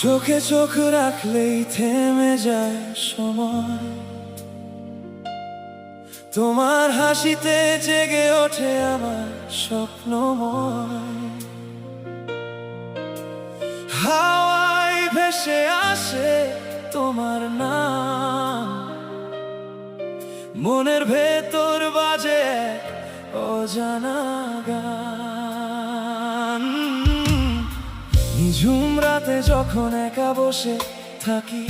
চোখে চোখ রাখলেই থেমে যায় সময়, তোমার হাসিতে জেগে ওঠে আমার স্বপ্নময়। হাওয়ায় ভেসে আসে তোমার নাম, মনের ভেতর বাজে এক অজানা গান। নিঝুম রাতে যখন একা বসে থাকি,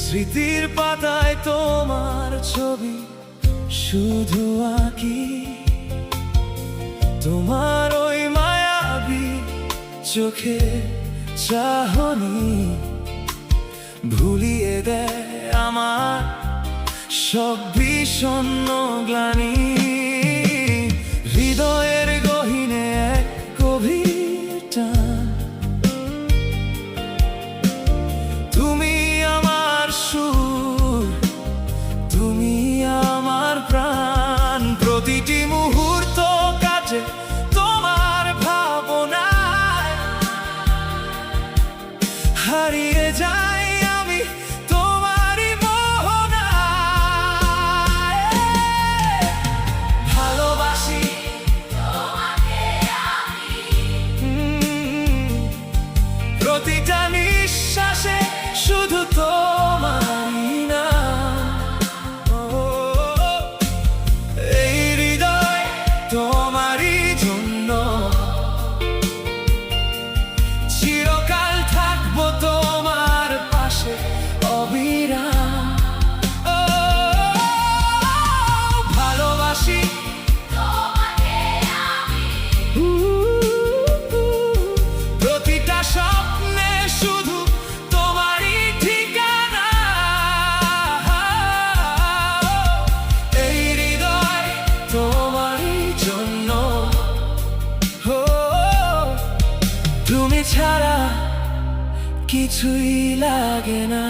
স্মৃতির পাতায় তোমার ছবি শুধু আঁকি। তোমার ওই মায়াবী চোখে চাহনি ভুলিয়ে দেয় আমার সব বিষণ্ণ গ্লানি। হৃদয়ের গহীনে এক গভীর টান, তুমি আমার সুর, তুমি আমার প্রাণ। প্রতিটি মুহূর্ত কাটে তোমার ভাবনায়, হারিয়ে যাই আমি তোমারই মোহনায়। ভালোবাসি তোমাকে আমি, প্রতিটা নিঃশ্বাসে শুধু তোমারই নাম। এই হৃদয় তোমারই জন্য, চিরকাল থাকবো তোমার পাশে অবিরাম। ভালোবাসি তোমাকে আমি, প্রতিটা স্বপ্নে শুধু তোমারই ঠিকানা। এই হৃদয় তোমারই জন্য, তুমি ছাড়া কিছুই লাগে না।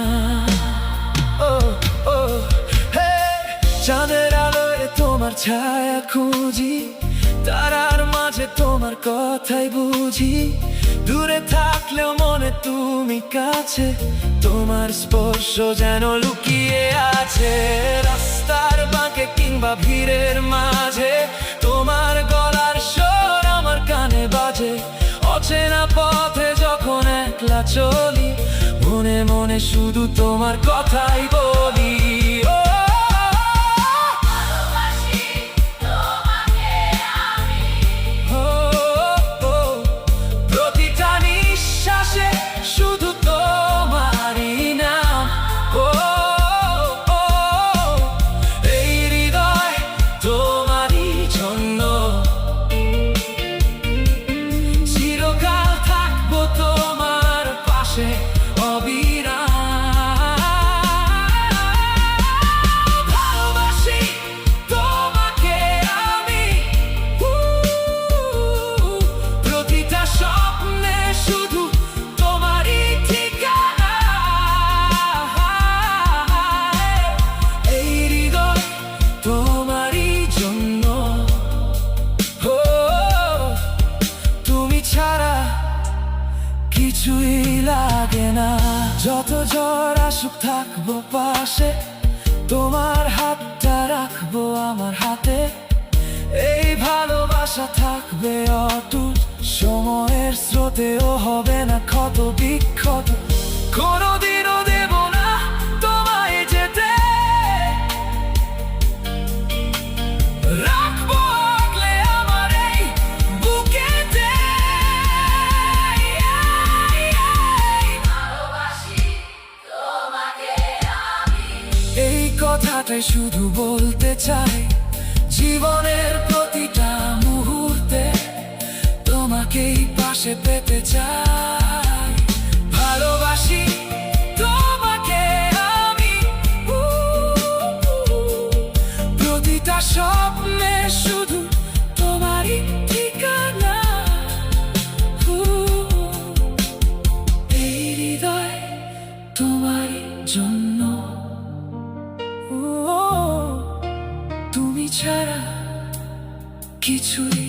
চাঁদের আলোয় তোমার ছায়া খুঁজি, তারার মাঝে তোমার কথাই বুঝি। দূরে থাকলেও মনে তুমি কাছে, তোমার স্পর্শ যেন লুকিয়ে আছে। রাস্তার বাঁকে কিংবা ভিড়ের মাঝে তোমার গলার স্বর আমার কানে বাজে। অচেনা পথে যখন একলা চলি, মনে মনে শুধু তোমার কথাই বলি। ভালোবাসি তোমাকে আমি, প্রতিটা নিঃশ্বাসে শুধু তোমারই নাম। এই হৃদয় তোমারই জন্য, চিরকাল থাকবো তোমার পাশে অবিরাম। ভালোবাসি তোমাকে আমি, প্রতিটা স্বপ্নে শুধু তোমারই ঠিকানা। এই হৃদয় তোমারই জন্য, তুমি ছাড়া কিছুই লাগে না। যত ঝড় আসুক থাকবো পাশে, তোমার হাতটা রাখবো আমার হাতে। এই ভালোবাসা থাকবে অটুট, সময়ের স্রোতেও হবে না ক্ষত বিক্ষত। কোনোদিনও দেব না তোমায় যেতে, রাখবো আগলে আমার এই বুকেতে। ভালোবাসি তোমাকে আমি, এই কথাটাই শুধু বলতে চাই। জীবনের প্রতিটা মুহূর্তে তোমাকেই পাশে পেতে চাই। ভালোবাসি তোমাকে আমি, প্রতিটা স্বপ্নে শুধু তোমারই ঠিকানা। ও তুমি ছাড়া কিছুই